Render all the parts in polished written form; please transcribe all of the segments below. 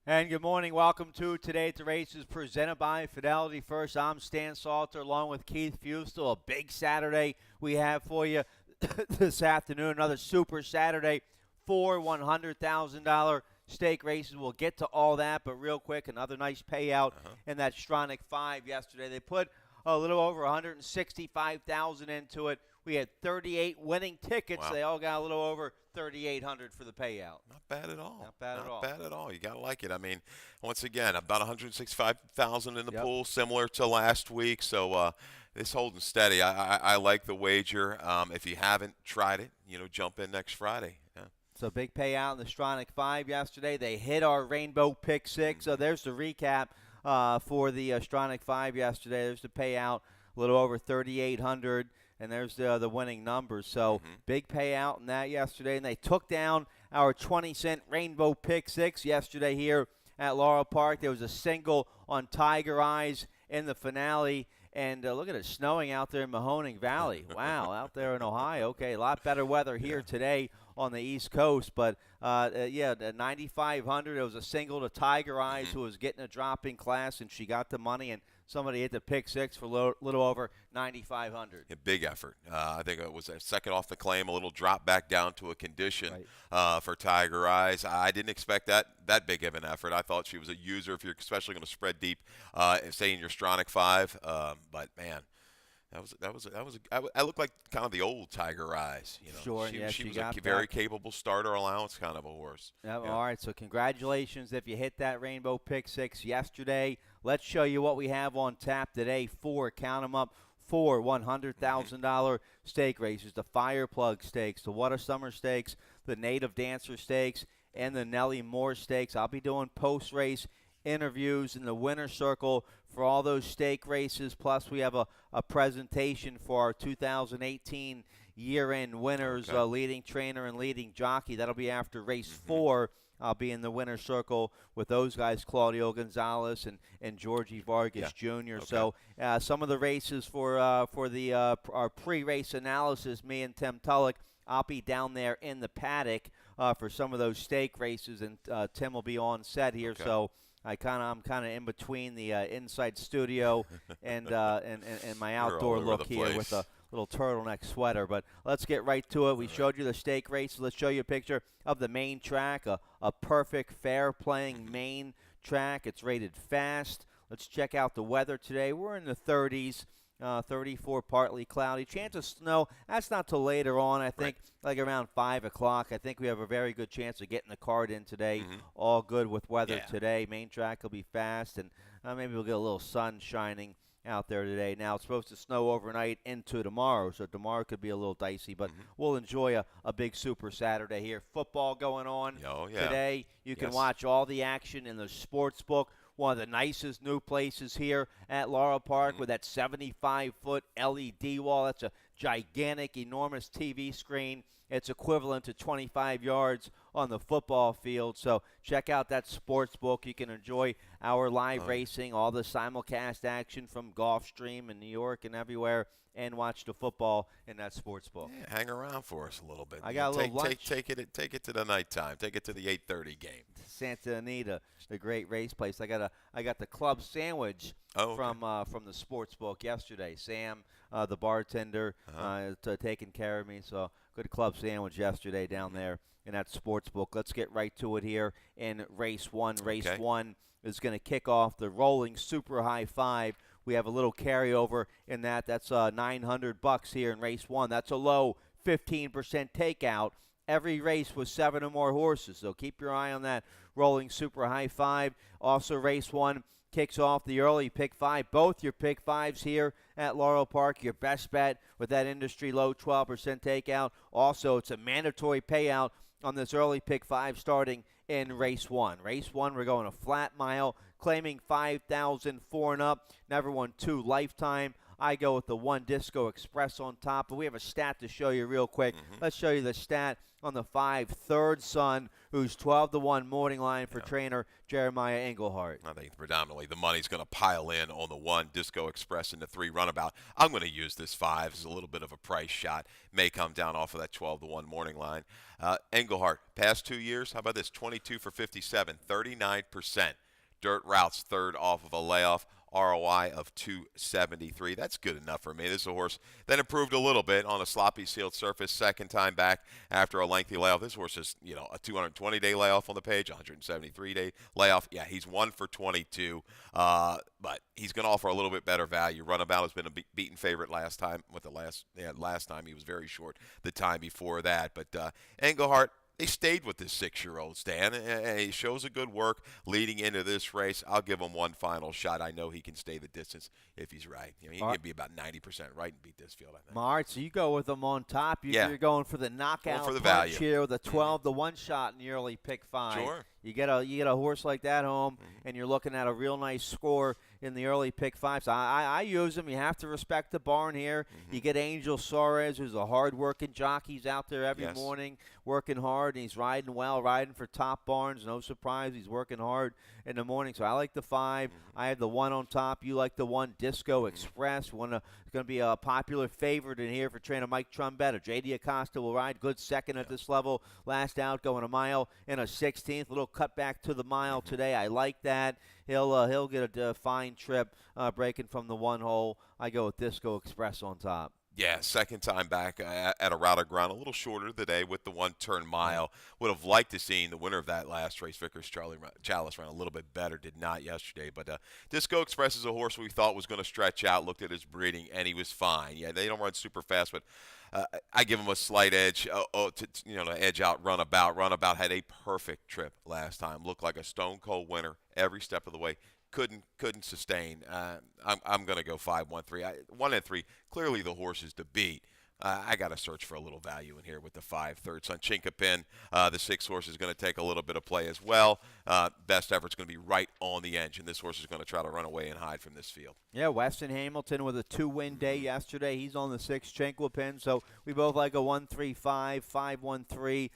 And good morning. Welcome to Today at the Races presented by Fidelity First. I'm Stan Salter along with Keith Fustel. A big Saturday we have for you this afternoon. Another super Saturday. 4 $100,000 stake races. We'll get to all that, but real quick, another nice payout in that Stronach 5 yesterday. They put a little over $165,000 into it. We had 38 winning tickets. Wow. They all got a little over $3,800 for the payout. Not bad at all. Not bad at all. Not bad at all. You got to like it. I mean, once again, about 165,000 in the Yep. pool, similar to last week. So it's holding steady. I like the wager. If you haven't tried it, jump in next Friday. Yeah. So big payout in the Stronach 5 yesterday. They hit our Rainbow Pick 6. So there's the recap for the Stronach 5 yesterday. There's the payout, a little over $3,800. And there's the winning numbers. So big payout in that yesterday. And they took down our 20-cent Rainbow Pick 6 yesterday here at Laurel Park. There was a single on Tiger Eyes in the finale. And look at it, snowing out there in Mahoning Valley. Wow, out there in Ohio. Okay, a lot better weather here today on the East Coast. But, the 9,500, it was a single to Tiger Eyes who was getting a drop in class, and she got the money. And somebody hit the pick 6 for a little over 9,500. A big effort. I think it was a second off the claim, a little drop back down to a condition for Tiger Eyes. I didn't expect that big of an effort. I thought she was a user if you're especially going to spread deep, say in your Stronach 5. But man, I look like kind of the old Tiger Eyes. Sure, she was got a very capable starter allowance kind of a horse. Yeah. All right, so congratulations if you hit that Rainbow Pick 6 yesterday. Let's show you what we have on tap today. Count them up, 4 $100,000 stake races. The Fire Plug Stakes, the What a Summer Stakes, the Native Dancer Stakes, and the Nellie Moore Stakes. I'll be doing post-race interviews in the winner's circle for all those stake races. Plus, we have a presentation for our 2018 year-end winners, leading trainer and leading jockey. That'll be after race 4. I'll be in the winner's circle with those guys, Claudio Gonzalez and Georgie Vargas Jr. So some of the races for our pre-race analysis, me and Tim Tulloch, I'll be down there in the paddock for some of those stake races, and Tim will be on set here. So I'm kind of in between the inside studio and my outdoor look here with a little turtleneck sweater. But let's get right to it. We showed you the stake races. Let's show you a picture of the main track, a perfect, fair-playing main track. It's rated fast. Let's check out the weather today. We're in the 30s. 34, partly cloudy. Chance of snow, that's not till later on. I think like around 5 o'clock. I think we have a very good chance of getting the card in today. All good with weather today. Main track will be fast, and maybe we'll get a little sun shining out there today. Now, it's supposed to snow overnight into tomorrow, so tomorrow could be a little dicey, but we'll enjoy a big Super Saturday here. Football going on today. You can watch all the action in the sports book. One of the nicest new places here at Laurel Park with that 75-foot LED wall. That's a gigantic, enormous TV screen. It's equivalent to 25 yards on the football field. So check out that sports book. You can enjoy our live racing, all the simulcast action from Gulfstream and New York and everywhere, and watch the football in that sports book. Yeah, hang around for us a little bit. I got a little lunch. Take it to the nighttime. Take it to the 8:30 game. Santa Anita, the great race place. I got the club sandwich from the sports book yesterday. Sam, the bartender, taking care of me. So good club sandwich yesterday down there in that sports book. Let's get right to it here in race 1. Race 1 is going to kick off the rolling super high 5. We have a little carryover in that. That's $900 here in race 1. That's a low 15% takeout. Every race with 7 or more horses, so keep your eye on that rolling super high 5. Also, race 1 kicks off the early pick 5. Both your pick 5s here at Laurel Park. Your best bet with that industry low 12% takeout. Also, it's a mandatory payout on this early pick 5 starting in race 1. Race 1, we're going a flat mile, claiming $5,000 and up. Never won 2 lifetime. I go with the 1 Disco Express on top. But we have a stat to show you real quick. Let's show you the stat on the 5 Third Son, who's 12-1 morning line for trainer Jeremiah Englehart. I think predominantly the money's going to pile in on the 1 Disco Express and the 3 Runabout. I'm going to use this 5 as a little bit of a price shot. May come down off of that 12-1 morning line. Englehart, past 2 years, how about this? 22 for 57, 39%. Dirt routes, third off of a layoff. ROI of 273. That's good enough for me. This is a horse that improved a little bit on a sloppy sealed surface, second time back after a lengthy layoff. This horse is, a 220-day layoff on the page, 173-day layoff. Yeah, he's 1 for 22, but he's going to offer a little bit better value. Runabout has been a beaten favorite last time. Last time he was very short the time before that. But Englehart, they stayed with this 6-year-old, Stan. He shows a good work leading into this race. I'll give him one final shot. I know he can stay the distance if he's right. He can be about 90% right and beat this field, I think. All right, so you go with him on top. You're going for the knockout for the punch value here with a 12-1 shot in the early pick 5. Sure. You get a horse like that home, and you're looking at a real nice score in the early pick 5. So I use him. You have to respect the barn here. You get Angel Suarez, who's a hard-working jockey. He's out there every morning working hard, and he's riding well, riding for top barns. No surprise, he's working hard in the morning. So I like the 5. I have the 1 on top. You like the 1 Disco Express. It's going to be a popular favorite in here for trainer Mike Trombetta. J.D. Acosta will ride good second at this level. Last out going a mile and a 16th. Little cut back to the mile today. I like that. He'll get a fine trip breaking from the 1 hole. I go with Disco Express on top. Yeah, second time back at a route of ground, a little shorter today with the 1-turn mile. Would have liked to seen the winner of that last race, Vickers Chalice, ran a little bit better. Did not yesterday. But Disco Express is a horse we thought was going to stretch out. Looked at his breeding, and he was fine. Yeah, they don't run super fast, but I give him a slight edge to edge out Runabout. Runabout had a perfect trip last time. Looked like a stone-cold winner every step of the way. Couldn't sustain. I'm going to go 5-1-3. 1 and 3. Clearly the horses to beat. I got to search for a little value in here with the 5 Third Son. Chinkapin, the 6 horse is going to take a little bit of play as well. Best effort's going to be right on the engine. This horse is going to try to run away and hide from this field. Yeah, Weston Hamilton with a 2-win day yesterday. He's on the 6 Chinkapin, so we both like a 1-3-5, 5-1-3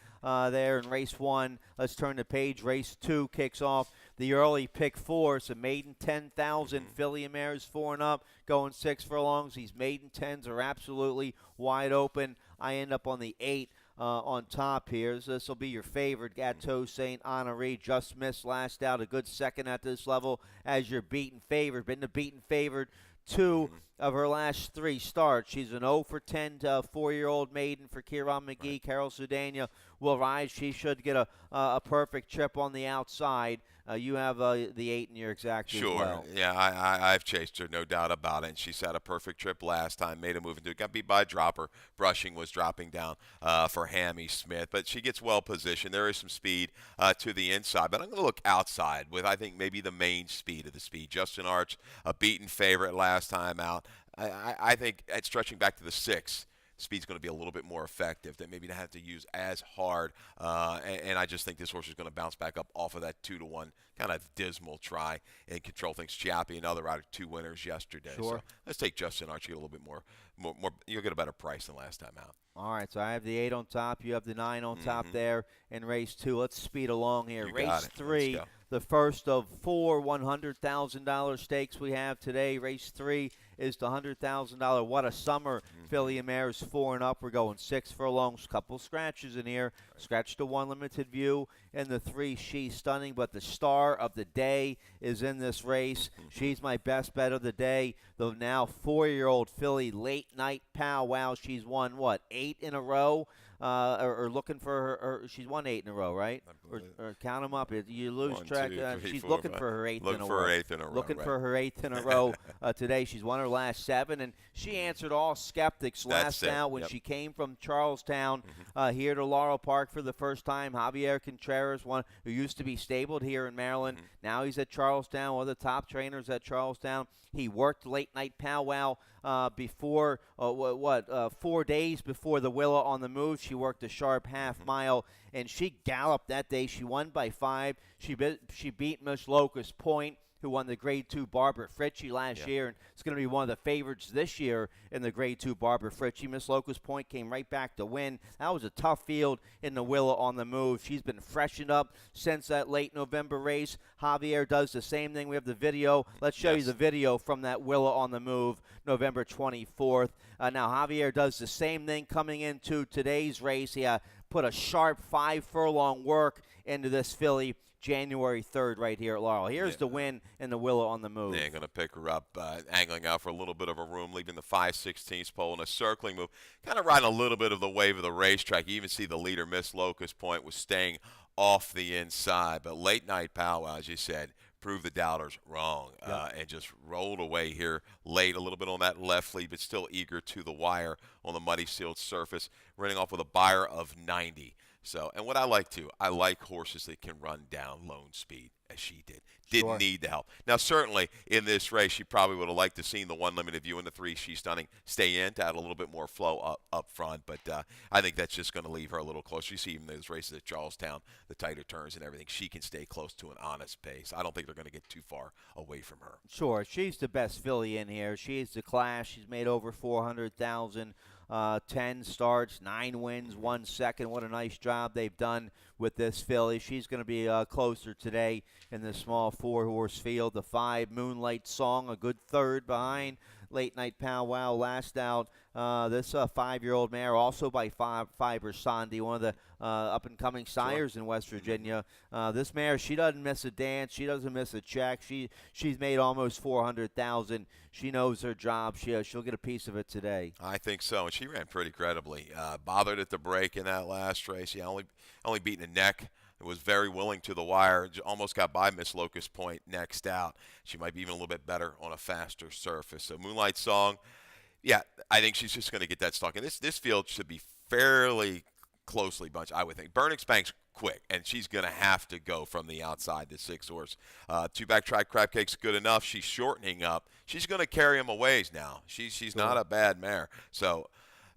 there in race 1. Let's turn the page. Race 2 kicks off the early pick 4. So maiden 10,000. Filly and Mares 4 and up, going 6 furlongs. These maiden 10s are absolutely wide open. I end up on the 8 on top here. So this will be your favorite, Gateau St. Honoré. Just missed last out. A good second at this level as your beaten favorite. Been the beaten favorite 2 of her last 3 starts. She's an 0 for 10 4-year-old maiden for Kieran McGee. Right. Carol Sudania will ride. She should get a perfect trip on the outside. You have the 8 in your exact sure. Well. Yeah, I've chased her, no doubt about it. And she's had a perfect trip last time, made a move into it. Got beat by a dropper. Brushing was dropping down for Hammy Smith. But she gets well positioned. There is some speed to the inside. But I'm going to look outside with, I think, maybe the main speed of the speed. Justin Arch, a beaten favorite last time out. I think at stretching back to the 6, speed's going to be a little bit more effective, that maybe not have to use as hard. And I just think this horse is going to bounce back up off of that 2-1 kind of dismal try and control things. Chiappi, another out of 2 winners yesterday. Sure. So let's take Justin Arch. You get a little bit more. You'll get a better price than last time out. All right, so I have the 8 on top. You have the 9 on top there in race 2. Let's speed along here. Race 3, the first of 4 $100,000 stakes we have today. Race 3 is the $100,000 What a Summer. Filly and Mares 4 and up. We're going 6 furlongs. Couple scratches in here. Right. Scratch to 1 limited view. And the 3, She's Stunning. But the star of the day is in this race. She's my best bet of the day. The now 4-year-old filly, Late Night Powwow. She's won, 8 in a row? Or looking for her, she's won 8 in a row, right? Or count them up. You lose 1, track. 2, 3, she's 4, looking 5. for her 8th in a row. Looking for her 8th in a row. Looking right. for her 8th in a row today. She's won her last 7, and she answered all skeptics last out when she came from Charlestown here to Laurel Park for the first time. Javier Contreras, one who used to be stabled here in Maryland. Now he's at Charlestown, one of the top trainers at Charlestown. He worked Late Night Powwow before, 4 days before the Willa on the Move. She worked a sharp half mile, and she galloped that day. She won by 5. She beat Miss Locust Point. who won the Grade 2 Barbara Fritchie last year, and it's going to be one of the favorites this year in the Grade 2 Barbara Fritchie. Miss Locust Point came right back to win. That was a tough field in the Willa on the Move. She's been freshened up since that late November race. Javier does the same thing. We have the video. Let's show you the video from that Willa on the Move, November 24th. Now, Javier does the same thing coming into today's race. He put a sharp 5-furlong work into this filly January 3rd right here at Laurel. Here's the win in the Willow on the Move. They're going to pick her up, angling out for a little bit of a room, leaving the 5/16 pole in a circling move, kind of riding a little bit of the wave of the racetrack. You even see the leader, Miss Locust Point, was staying off the inside. But Late Night Powwow, as you said, proved the doubters wrong and just rolled away here late, a little bit on that left lead, but still eager to the wire on the muddy sealed surface, running off with a buyer of 90. So, and what I like too, I like horses that can run down lone speed, as she did. Didn't need the help. Now, certainly in this race, she probably would have liked to seen the one limited view and the 3 She's Stunning stay in to add a little bit more flow up front. But I think that's just going to leave her a little closer. You see even those races at Charlestown, the tighter turns and everything, she can stay close to an honest pace. I don't think they're going to get too far away from her. Sure, she's the best filly in here. She's the class. She's made over 400,000. 10 starts, 9 wins, 1 second. What a nice job they've done with this filly. She's going to be closer today in the small 4-horse field. The 5 Moonlight Song, a good third behind Late Night Powwow. Last out, this 5-year-old mare, also by Fiber Sandy, one of the up-and-coming sires in West Virginia. This mare, she doesn't miss a dance. She doesn't miss a check. She's made almost 400,000. She knows her job. She'll get a piece of it today. I think so, and she ran pretty credibly. Bothered at the break in that last race. Only beaten a neck. It was very willing to the wire. Almost got by Miss Locust Point next out. She might be even a little bit better on a faster surface. So Moonlight Song, yeah, I think she's just going to get that stock. And this field should be fairly closely bunched, I would think. Burnix Bank's quick, and she's going to have to go from the outside, the 6-horse. 2-back track Crab Cake's good enough. She's shortening up. She's going to carry him a ways now. She's not a bad mare. So,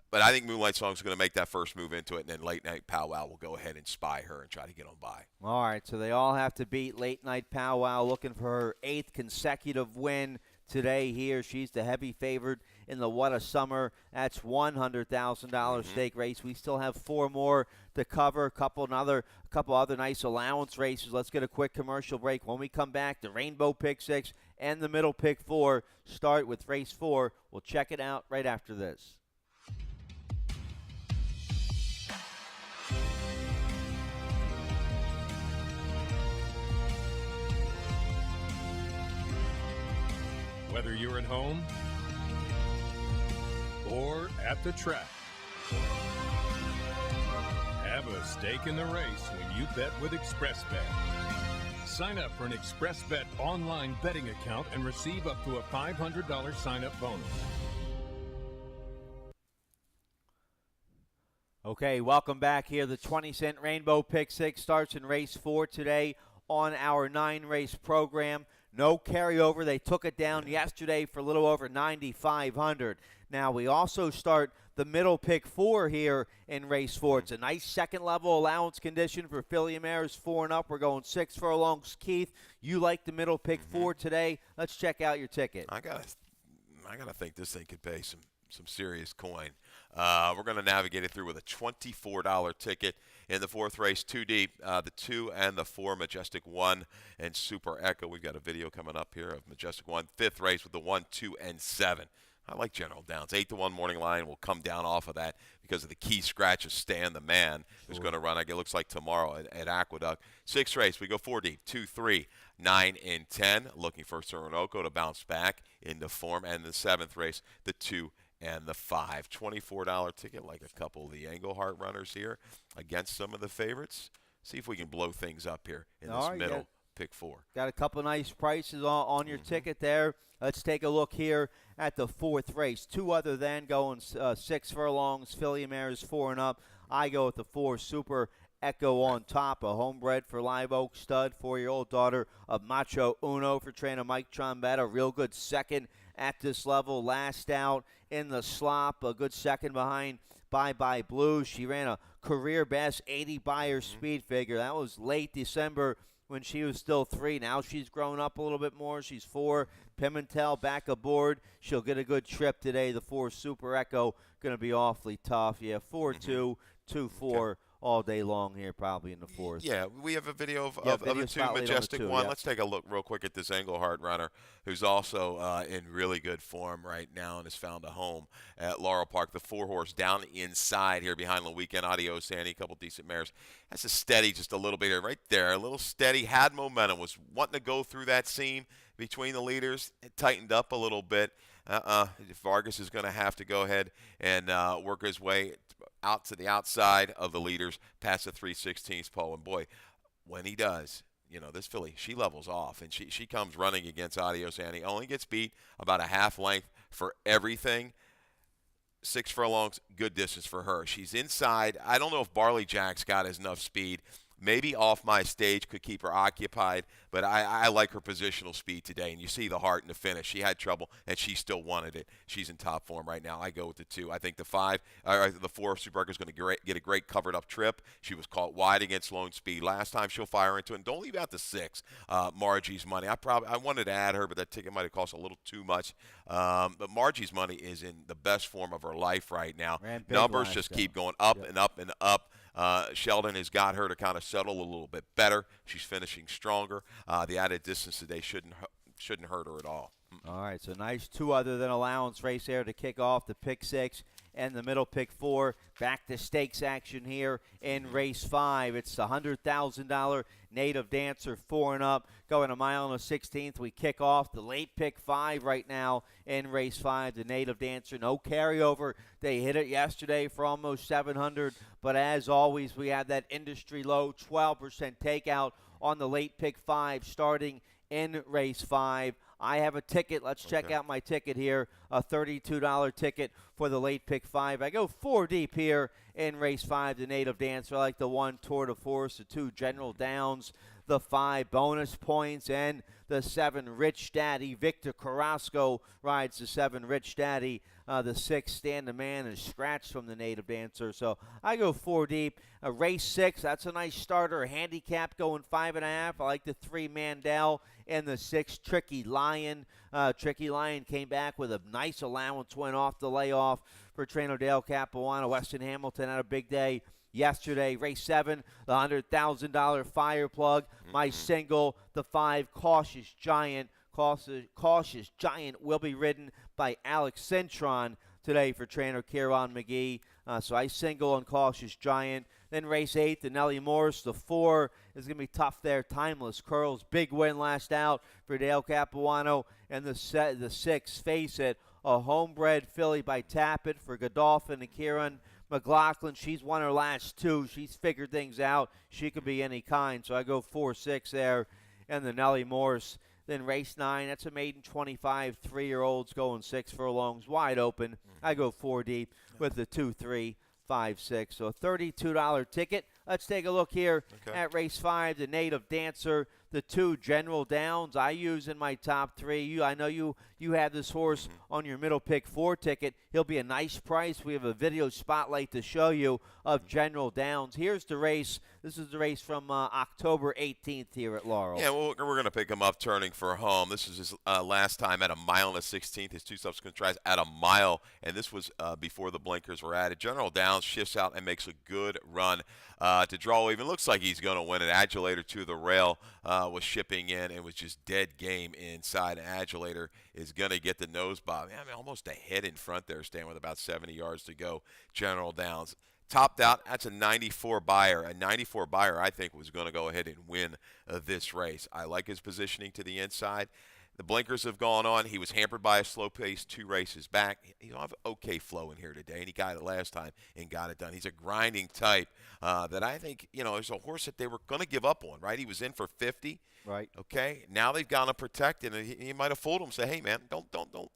but I think Moonlight Song's going to make that first move into it, and then Late Night Powwow will go ahead and spy her and try to get on by. All right, so they all have to beat Late Night Powwow, looking for her 8th consecutive win today here. She's the heavy favorite in the What a Summer. That's $100,000 stake race. We still have 4 more to cover, a couple other nice allowance races. Let's get a quick commercial break. When we come back, the Rainbow Pick 6 and the Middle Pick 4 start with race 4. We'll check it out right after this. Whether you're at home or at the track, have a stake in the race when you bet with ExpressBet. Sign up for an ExpressBet online betting account and receive up to a $500 sign-up bonus. Okay, welcome back here. The 20-cent Rainbow Pick 6 starts in race 4 today on our 9-race program. No carryover. They took it down yesterday for a little over 9,500. Now, we also start the Middle Pick 4 here in race 4. It's a nice second-level allowance condition for filly mares 4 and up. We're going 6 furlongs. Keith, you like the Middle Pick 4 today. Let's check out your ticket. I gotta think this thing could pay some serious coin. We're going to navigate it through with a $24 ticket. In the 4th race, 2 deep, the 2 and the 4, Majestic 1 and Super Echo. We've got a video coming up here of Majestic 1. 5th race with the 1, 2, and 7. I like General Downs. 8-1 morning line will come down off of that because of the key scratch of Stan the Man, who's going to run, it looks like tomorrow at Aqueduct. 6th race, we go 4 deep, 2, 3, 9, and 10. Looking for Sorinoco to bounce back into form. And the 7th race, the 2 and the 5. $24 ticket, like a couple of the Engelhart runners here against some of the favorites. See if we can blow things up here in this middle pick 4. Got a couple nice prices on your ticket there. Let's take a look here at the 4th race. 2 other than going 6 furlongs, filly mares 4 and up. I go with the 4, Super Echo on top, a homebred for Live Oak stud, 4-year-old daughter of Macho Uno for trainer Mike Trombetta. Real good second at this level. Last out in the slop, a good second behind Bye Bye Blue. She ran a career best 80 buyer speed figure. That was late December when she was still 3. Now she's grown up a little bit more. She's 4. Pimentel back aboard. She'll get a good trip today. The 4 Super Echo going to be awfully tough. Yeah, 4-2, 2-4 all day long here, probably in the 4th. Yeah, we have a video of video the 2 spotlight on the Majestic 2, 1. yep. Let's take a look real quick at this Englehart runner, who's also in really good form right now and has found a home at Laurel Park. The 4-horse down inside here behind the weekend. Adios, Sandy, a couple decent mares. That's a steady just a little bit here, right there. A little steady, had momentum, was wanting to go through that seam between the leaders. It tightened up a little bit. Vargas is going to have to go ahead and work his way out to the outside of the leaders past the 3/16 pole. And, boy, when he does, this filly, she levels off, and she comes running against Adios Annie. Only gets beat about a half length for everything. 6 furlongs, good distance for her. She's inside. I don't know if Barley Jack's got enough speed. Maybe Off My Stage could keep her occupied, but I like her positional speed today. And you see the heart in the finish. She had trouble, and she still wanted it. She's in top form right now. I go with the 2. I think the 4 Super Echo is going to get a great covered-up trip. She was caught wide against Lone Speed last time. She'll fire into it. And don't leave out the 6, Margie's Money. I wanted to add her, but that ticket might have cost a little too much. But Margie's Money is in the best form of her life right now. Numbers just keep going up and up and up. Sheldon has got her to kind of settle a little bit better. She's finishing stronger. The added distance today shouldn't hurt her at all. All right, so nice 2 other than allowance race there to kick off the pick 6 and the middle pick 4. Back to stakes action here in race 5. It's the $100,000 Native Dancer 4 and up, going a mile and a 16th. We kick off the late pick 5 right now in race 5. The Native Dancer, no carryover. They hit it yesterday for almost 700, but as always, we have that industry low 12% takeout on the late pick 5 starting in race 5. I have a ticket. Let's check out my ticket here, a $32 ticket for the late pick 5. I go 4 deep here in race 5, the Native Dancer. I like the 1 Tour de Force, the 2 General Downs, the 5 Bonus Points, and the 7 Rich Daddy. Victor Carrasco rides the 7 Rich Daddy. The 6 Stand the Man is scratched from the Native Dancer. So I go 4 deep. Race 6, that's a nice starter. A handicap going 5.5. I like the 3 Mandel and the 6 Tricky Lion. Tricky Lion came back with a nice allowance, went off the layoff for trainer Dale Capuano. Weston Hamilton had a big day yesterday. Race 7, the $100,000 Fire Plug. My single, the 5 Cautious Giant. Cautious Giant will be ridden by Alex Cintron today for trainer Kieran McGee. So I single on Cautious Giant. Then race 8, the Nellie Morse. The 4 is going to be tough there. Timeless Curls. Big win last out for Dale Capuano. And the 6, Face It, a homebred filly by Tappet for Godolphin and Kieran McLaughlin. She's won her last 2. She's figured things out. She could be any kind. So I go 4-6 there. And the Nellie Morse. Then race 9, that's a maiden 25, 3-year-olds going 6 furlongs wide open. I go 4 deep with the 2, 3, 5, 6. So a $32 ticket. Let's take a look here at race 5, the Native Dancer, the 2 General Downs I use in my top 3. I know you have this horse on your middle pick 4 ticket. He'll be a nice price. We have a video spotlight to show you of General Downs. Here's the race. This is the race from October 18th here at Laurel. Yeah, well, we're going to pick him up turning for home. This is his last time at a mile and a 16th. His 2 subsequent tries at a mile, and this was before the blinkers were added. General Downs shifts out and makes a good run to draw even. Looks like he's going to win it. Adulator to the rail was shipping in and was just dead game inside. Adulator is going to get the nose bob. I mean, almost a head in front there, staying with about 70 yards to go. General Downs. Topped out, that's a 94 buyer. A 94 buyer, I think, was going to go ahead and win this race. I like his positioning to the inside. The blinkers have gone on. He was hampered by a slow pace 2 races back. He'll have okay flow in here today, and he got it last time and got it done. He's a grinding type that I think, is a horse that they were going to give up on, right? He was in for 50. Right. Okay. Now they've gone to protect, and he might have fooled him. Say, hey man, don't.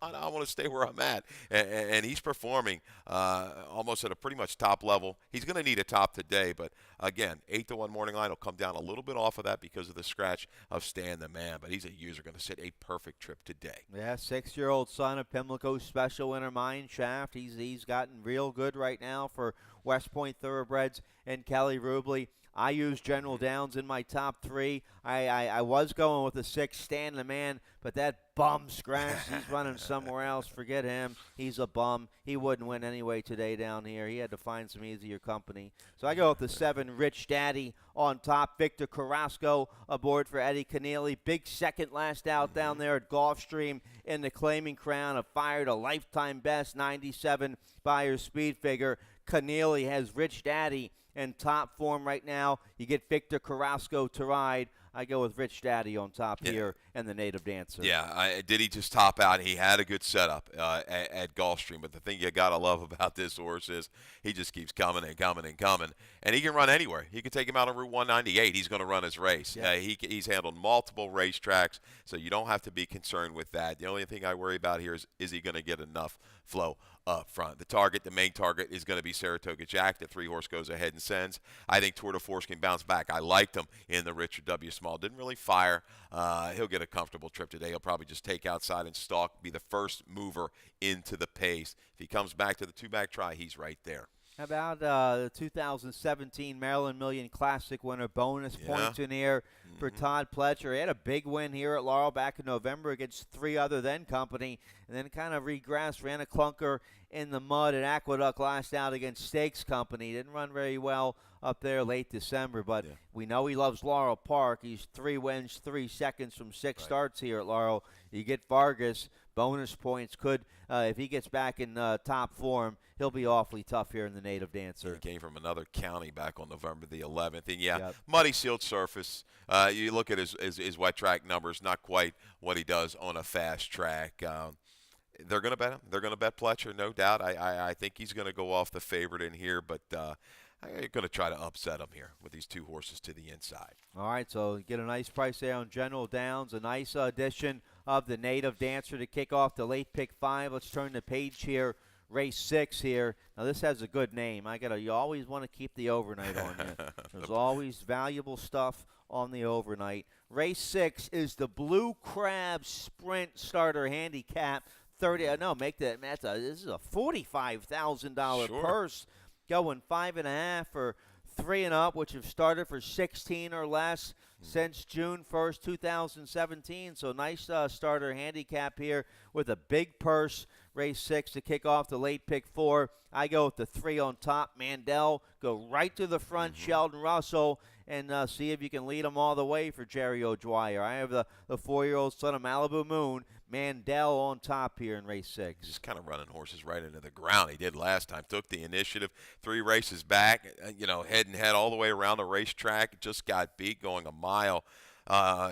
I want to stay where I'm at, and he's performing almost at a pretty much top level. He's going to need a top today, but again, 8-1 morning line will come down a little bit off of that because of the scratch of Stan the Man. But he's a user going to sit a perfect trip today. Yeah, 6-year-old son of Pimlico Special Winner Mine Shaft. He's gotten real good right now for West Point Thoroughbreds and Kelly Rubley. I use General Downs in my top 3. I was going with the 6, Stan the Man, but that bum scratch, he's running somewhere else. Forget him. He's a bum. He wouldn't win anyway today down here. He had to find some easier company. So I go with the 7, Rich Daddy on top. Victor Carrasco aboard for Eddie Keneally. Big second last out down there at Gulfstream in the claiming crown. Have fired a lifetime best 97 Buyer's speed figure. Keneally has Rich Daddy in top form right now. You get Victor Carrasco to ride. I go with Rich Daddy on top here and the Native Dancer. Yeah, did he just top out? He had a good setup at Gulfstream, but the thing you got to love about this horse is he just keeps coming and coming and coming, and he can run anywhere. You can take him out on Route 198. He's going to run his race. Yeah. He's handled multiple racetracks, so you don't have to be concerned with that. The only thing I worry about here is he going to get enough flow up front. The main target is going to be Saratoga Jack. The 3-horse goes ahead and sends. I think Tour de Force can bounce back. I liked him in the Richard W. Small. Didn't really fire. He'll get a comfortable trip today. He'll probably just take outside and stalk, be the first mover into the pace. If he comes back to the 2-back try, he's right there. How about the 2017 Maryland Million Classic winner, bonus points in here for Todd Pletcher. He had a big win here at Laurel back in November against 3 other then company, and then kind of regressed, ran a clunker in the mud at Aqueduct last out against Stakes Company. Didn't run very well up there late December, but we know he loves Laurel Park. He's 3 wins, 3 seconds from 6 starts here at Laurel. You get Vargas, bonus points could, if he gets back in top form, he'll be awfully tough here in the Native Dancer. He came from another county back on November the 11th. And, muddy sealed surface. You look at his wet track numbers, not quite what he does on a fast track. They're going to bet him. They're going to bet Pletcher, no doubt. I think he's going to go off the favorite in here, but I'm going to try to upset him here with these 2 horses to the inside. All right, so get a nice price there on General Downs, a nice addition of the Native Dancer to kick off the late pick 5. Let's turn the page here. Race 6 here. Now this has a good name. You always want to keep the overnight on you. There's always valuable stuff on the overnight. Race 6 is the Blue Crab Sprint Starter Handicap. This is a $45,000 purse. Going 5.5 for 3 and up, which have started for 16 or less since June 1st, 2017. So nice starter handicap here with a big purse. Race 6 to kick off the late pick 4. I go with the 3 on top. Mandel, go right to the front. Sheldon Russell, and see if you can lead them all the way for Jerry O'Dwyer. I have the 4-year-old son of Malibu Moon, Mandel, on top here in race 6. Just kind of running horses right into the ground. He did last time. Took the initiative 3 races back, head and head all the way around the racetrack. Just got beat going a mile.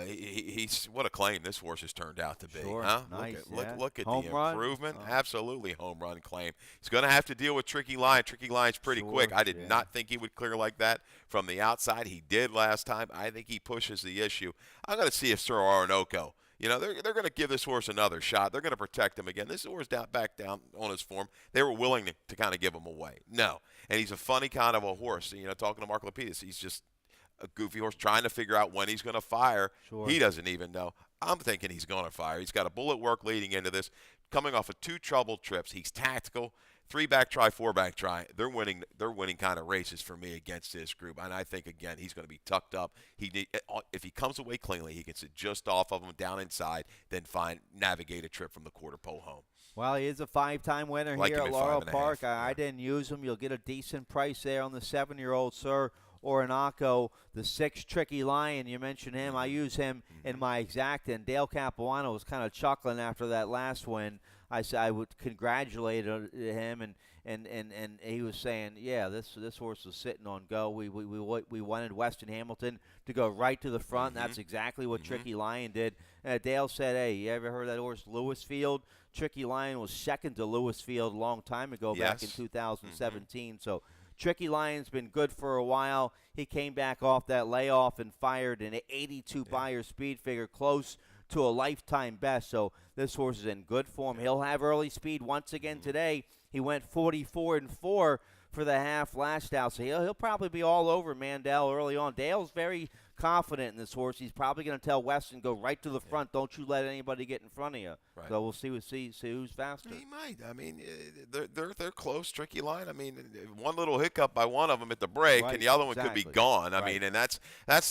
He's what a claim this horse has turned out to be. Sure. Huh? Nice, Look at home the run. improvement. Absolutely home run claim. He's going to have to deal with Tricky Lion. Tricky Lion's pretty quick. I did not think he would clear like that from the outside. He did last time. I think he pushes the issue. I'm going to see if Sir Orinoco, they're going to give this horse another shot. They're going to protect him again. This horse back down on his form. They were willing to kind of give him away. No. And he's a funny kind of a horse. Talking to Mark Lapidus, he's just a goofy horse trying to figure out when he's going to fire. Sure. He doesn't even know. I'm thinking he's going to fire. He's got a bullet work leading into this. Coming off of 2 troubled trips. He's tactical. 3-back try, 4-back try. They're winning kind of races for me against this group. And I think, again, he's going to be tucked up. If he comes away cleanly, he can sit just off of him down inside, then navigate a trip from the quarter pole home. Well, he is a 5-time winner here at Laurel Park. I didn't use him. You'll get a decent price there on the 7-year-old Sir Orinoco. The 6 Tricky Lion, you mentioned him. I use him in my exact, and Dale Capuano was kind of chuckling after that last win. I said I would congratulate him, and he was saying, yeah, this horse was sitting on go. We wanted Weston Hamilton to go right to the front. That's exactly what Tricky Lion did. Dale said, hey, you ever heard that horse Lewisfield? Tricky Lion was second to Lewisfield a long time ago, back in 2017. So Tricky Lion's been good for a while. He came back off that layoff and fired an 82 buyer speed figure, close to a lifetime best. So this horse is in good form. He'll have early speed once again today. He went 44-4 for the half last out, so he'll probably be all over Mandel early on. Dale's very confident in this horse. He's probably going to tell Weston, go right to the front. Don't you let anybody get in front of you. Right. So we'll see who's faster. He might. I mean, they're close, tricky line. I mean, one little hiccup by one of them at the break, Right, and the other one exactly. could be gone. I Right. mean, and that's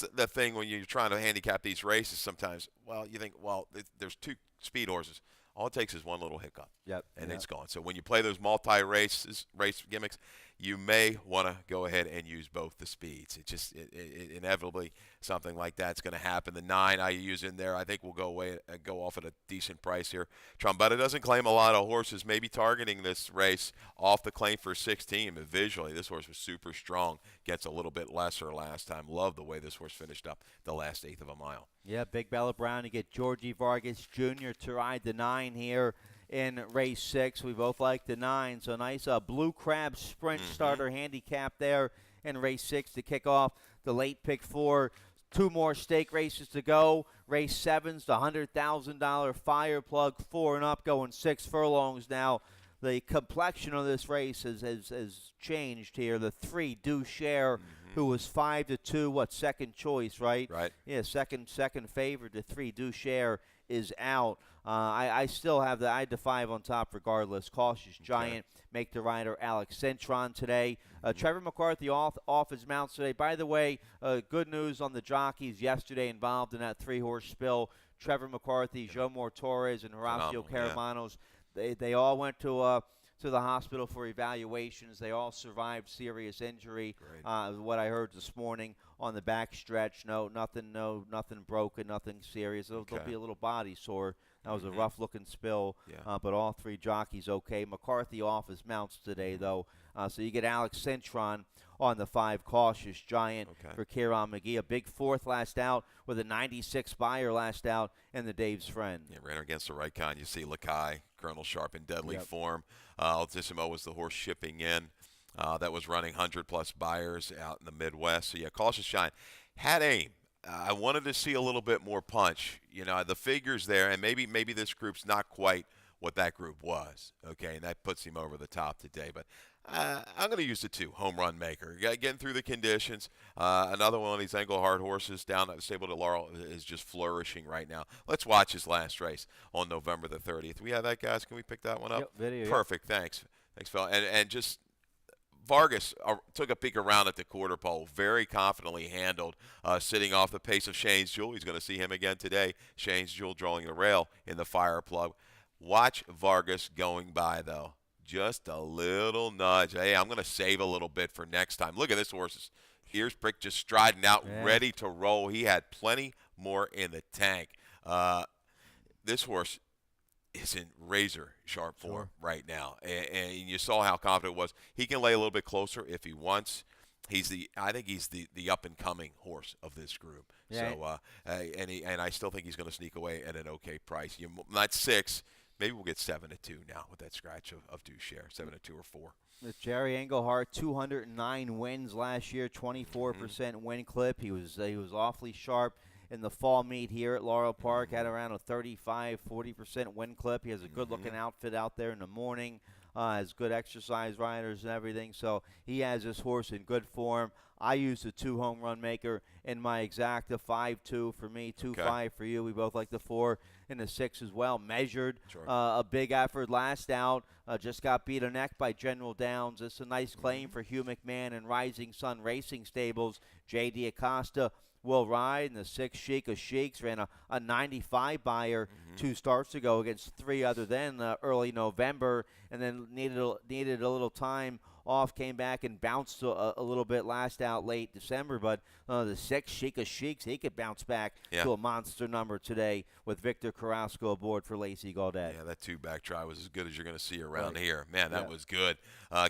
the thing when you're trying to handicap these races. Sometimes, well, you think, well, there's two speed horses. All it takes is one little hiccup, and it's gone. So when you play those race gimmicks, you may want to go ahead and use both the speeds. It inevitably something like that's going to happen. The 9 I use in there, I think will go off at a decent price here. Trombetta doesn't claim a lot of horses, maybe targeting this race off the claim for 16. But visually, this horse was super strong. Gets a little bit lesser last time. Love the way this horse finished up the last eighth of a mile. Yeah, Big Bella Brown. You get Georgie Vargas Jr. to ride the 9 here in race 6. We both like the 9. So nice Blue Crab Sprint starter handicap there in race 6 to kick off the late pick 4. 2 more stake races to go. Race 7's the $100,000 Fire Plug 4 and up, going 6 furlongs now. The complexion of this race has changed here. The 3 Do Share, who was 5-2, second choice, right? Right. Yeah, second favorite. The 3 Do Share is out. I still have I had the 5 on top regardless. Cautious Giant, make the rider Alex Cintron today. Trevor McCarthy off his mounts today. By the way, good news on the jockeys yesterday involved in that 3-horse spill. Trevor McCarthy, Jomar Torres, and Horacio Caramanos. They all went to the hospital for evaluations. They all survived serious injury. What I heard this morning on the back stretch, nothing broken, nothing serious. There'll be a little body sore. That was a rough-looking spill, but all 3 jockeys okay. McCarthy off his mounts today, though. So you get Alex Cintron on the 5, Cautious Giant for Kieran McGee. A big 4th last out with a 96 buyer last out, and the Dave's Friend. Yeah, ran against the right kind. You see Lakai, Colonel Sharp in deadly form. Altissimo was the horse shipping in that was running 100-plus buyers out in the Midwest. So, yeah, Cautious Giant had aim. I wanted to see a little bit more punch. You know, the figures there, and maybe this group's not quite what that group was, okay, and that puts him over the top today. But I'm going to use the 2, Home Run Maker. Getting through the conditions. Another one of these Englehart horses down at the stable to Laurel is just flourishing right now. Let's watch his last race on November the 30th. We have that, guys? Can we pick that one up? Yep, video. Perfect, thanks. Thanks, Phil. And just Vargas took a peek around at the quarter pole, very confidently handled, sitting off the pace of Shane's Jewel. He's going to see him again today. Shane's Jewel drawing the rail in the Fire Plug. Watch Vargas going by, though. Just a little nudge. Hey, I'm going to save a little bit for next time. Look at this horse's ears pricked, just striding out, ready to roll. He had plenty more in the tank. This horse is in razor-sharp form right now, and you saw how confident it was. He can lay a little bit closer if he wants. I think he's the up-and-coming horse of this group. Yeah. So, and I still think he's going to sneak away at an okay price. Not 6. Maybe we'll get 7-2 now with that scratch of Duchère, 7-2 or 4. With Jerry Englehart, 209 wins last year, 24% win clip. He was awfully sharp in the fall meet here at Laurel Park. Had around a 35-40% win clip. He has a good-looking outfit out there in the morning. Has good exercise riders and everything. So he has this horse in good form. I use the 2 Home Run Maker in my exacta, 5-2 for me, 2-5 for you. We both like the 4 and the 6 as well. Measured, a big effort last out. Just got beat a neck by General Downs. It's a nice claim for Hugh McMahon and Rising Sun Racing Stables. J.D. Acosta will ride, and the 6 Sheik of Sheiks ran a 95 buyer 2 starts ago against 3 other than early November, and then needed a little time off, came back and bounced a little bit last out late December. But the 6 Sheik of Sheiks, he could bounce back to a monster number today with Victor Carrasco aboard for Lacey Gaudet. Yeah, that 2-back try was as good as you're going to see around here. Man, that was good.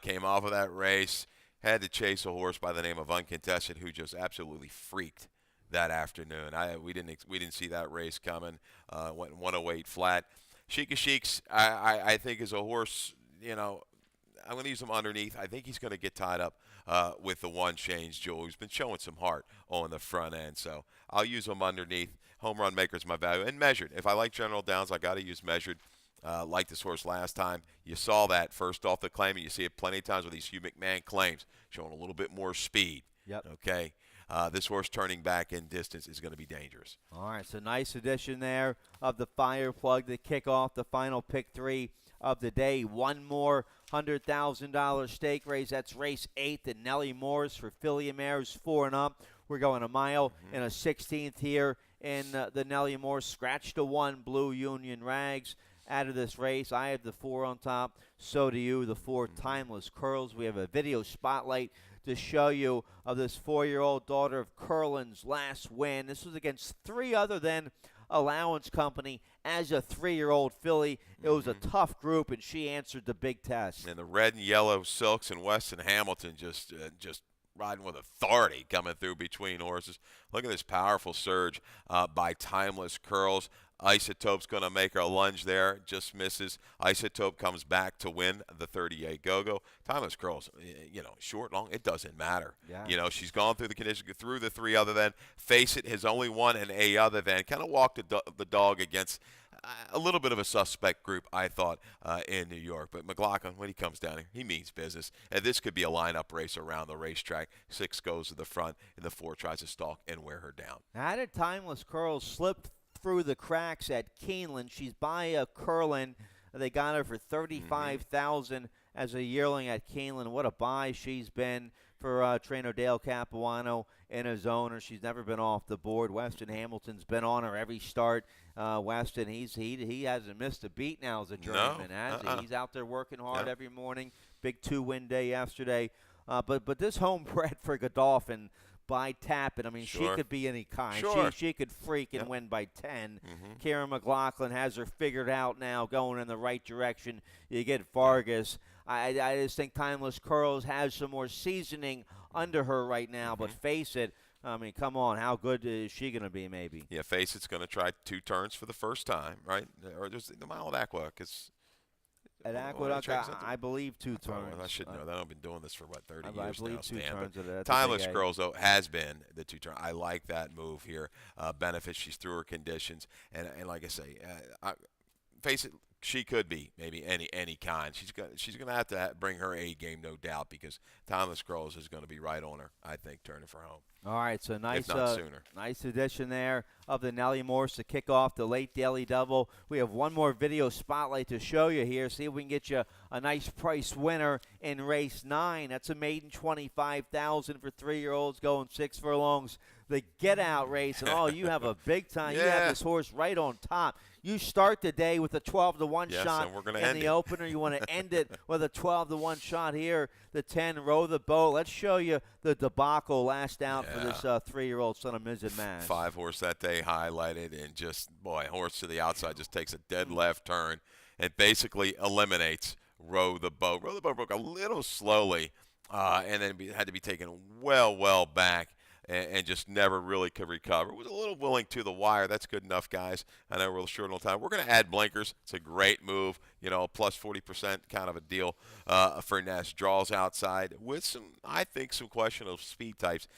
Came off of that race, had to chase a horse by the name of Uncontested, who just absolutely freaked that afternoon. We didn't see that race coming. Went 108 flat. Sheik of Sheiks, I think, is a horse, you know, I'm going to use him underneath. I think he's going to get tied up with the 1 Shane's Jewel. He's been showing some heart on the front end, so I'll use him underneath. Home Run Maker's my value. And Measured. If I like General Downs, I got to use Measured. Like this horse last time. You saw that first off the claim, and you see it plenty of times with these Hugh McMahon claims, showing a little bit more speed. Yep. Okay. this horse turning back in distance is going to be dangerous. All right, so nice addition there of the Fire Plug to kick off the final pick 3 of the day. One more $100,000 stake race. That's race 8, the Nellie Morris for filly mares 4 and up. We're going a mile and a 16th here in the Nellie Morris. Scratch to 1 Blue Union Rags out of this race. I have the 4 on top. So do you, the 4 Timeless Curls. We have a video spotlight to show you of this 4-year-old daughter of Curlin's last win. This was against 3 other than Allowance Company as a 3-year-old filly. It was a tough group, and she answered the big test. And the red and yellow silks and Weston Hamilton just riding with authority coming through between horses. Look at this powerful surge by Timeless Curls. Isotope's going to make a lunge there, just misses. Isotope comes back to win the 38 go-go. Timeless Curls, short, long, it doesn't matter. Yeah. She's gone through the condition, through the 3 other than. Face It has only won an A other than. Kind of walked the dog against a little bit of a suspect group, I thought, in New York. But McLaughlin, when he comes down here, he means business. And this could be a lineup race around the racetrack. 6 goes to the front, and the 4 tries to stalk and wear her down. How did Timeless Curls slip through the cracks at Keeneland? She's by Curlin. They got her for $35,000 as a yearling at Keeneland. What a buy she's been for trainer Dale Capuano and his owner. She's never been off the board. Weston Hamilton's been on her every start. Weston, he hasn't missed a beat now as a journeyman, has he? He's out there working hard every morning. Big 2-win day yesterday. But this homebred for Godolphin by Tappan, I mean, she could be any kind. She could freak and win by 10. Karen McLaughlin has her figured out now, going in the right direction. You get Vargas. I just think Timeless Curls has some more seasoning under her right now. But Face It, I mean, come on, how good is she going to be? Maybe. Yeah, Face It's going to try 2 turns for the first time, right? Or there's the mile at Aqueduct is. At Aqueduct, I believe 2 turns. I should know that. I've been doing this for, 30 years now. I believe 2 turns. Timeless Curls, though, has been the 2 turn. I like that move here. Benefits, she's through her conditions. And like I say, Face It, she could be maybe any kind. She's going to have to bring her A game, no doubt, because Timeless Curls is going to be right on her, I think, turning for home. All right, so nice, if not sooner. Nice addition there of the Nellie Morris to kick off the late daily double. We have one more video spotlight to show you here. See if we can get you a nice price winner in race 9. That's a maiden $25,000 for 3-year-olds going 6 furlongs. The Get Out race, and you have a big time. You have this horse right on top. You start the day with a 12-1 shot and we're gonna in end the it. Opener. You want to end it with a 12-1 shot here. The 10, Row the Boat. Let's show you the debacle last out for this 3-year-old son of Miz and Mash. 5 horse that day highlighted, and just, horse to the outside just takes a dead left turn and basically eliminates Row the Boat. Row the Boat broke a little slowly and then had to be taken well back. And just never really could recover. Was a little willing to the wire. That's good enough, guys. I know we're short on time. We're going to add blinkers. It's a great move. Plus 40% kind of a deal for Ness. Draws outside with some questionable speed types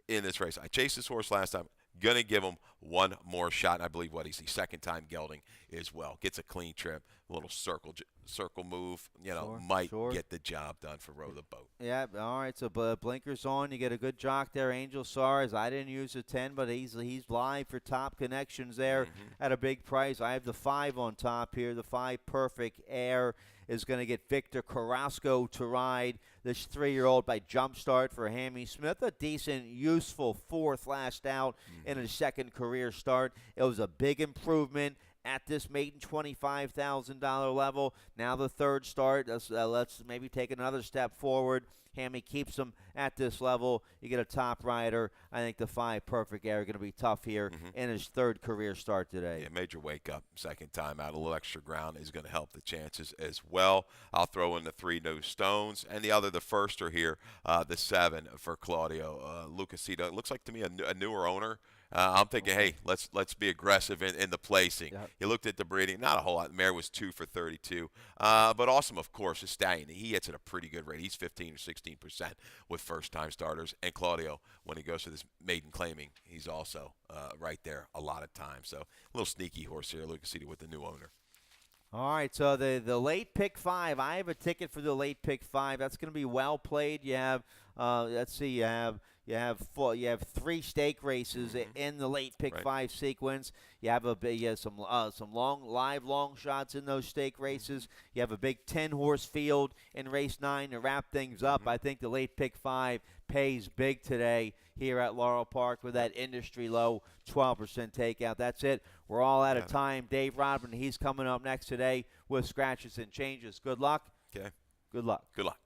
in this race. I chased this horse last time. Going to give him one more shot. And I believe he's the second time gelding as well. Gets a clean trip. A little circle move, might get the job done for Row the Boat. Yeah, all right, so blinkers on. You get a good jock there, Angel Sars. I didn't use a 10, but he's live for top connections there at a big price. I have the 5 on top here. The 5 Perfect Air is going to get Victor Carrasco to ride this 3-year-old by Jumpstart for Hammy Smith. A decent, useful 4th last out in his 2nd career start. It was a big improvement at this maiden $25,000 level. Now the 3rd start. Let's maybe take another step forward. Hammy keeps him at this level. You get a top rider. I think the 5 Perfect Air are going to be tough here in his 3rd career start today. Yeah, major wake up. 2nd time out. A little extra ground is going to help the chances as well. I'll throw in the 3 No Stones. And the 1st are here, the 7 for Claudio Lucasita. It looks like to me a newer owner. I'm thinking, hey, let's be aggressive in the placing. Yep. You looked at the breeding, not a whole lot. The mare was 2 for 32. But Awesome, of course, is Stallion. He hits at a pretty good rate. He's 15 or 16% with first-time starters. And Claudio, when he goes to this maiden claiming, he's also right there a lot of times. So a little sneaky horse here, Lucas City, with the new owner. All right, so the late pick 5. I have a ticket for the late pick 5. That's going to be well played. You have, let's see, you have 3 stake races in the late pick 5 sequence. You have some long shots in those stake races. You have a big 10-horse field in race 9 to wrap things up. I think the late pick 5 pays big today here at Laurel Park with that industry low 12% takeout. That's it. We're all out of time. Dave Rodman, he's coming up next today with scratches and changes. Good luck. Okay. Good luck. Good luck.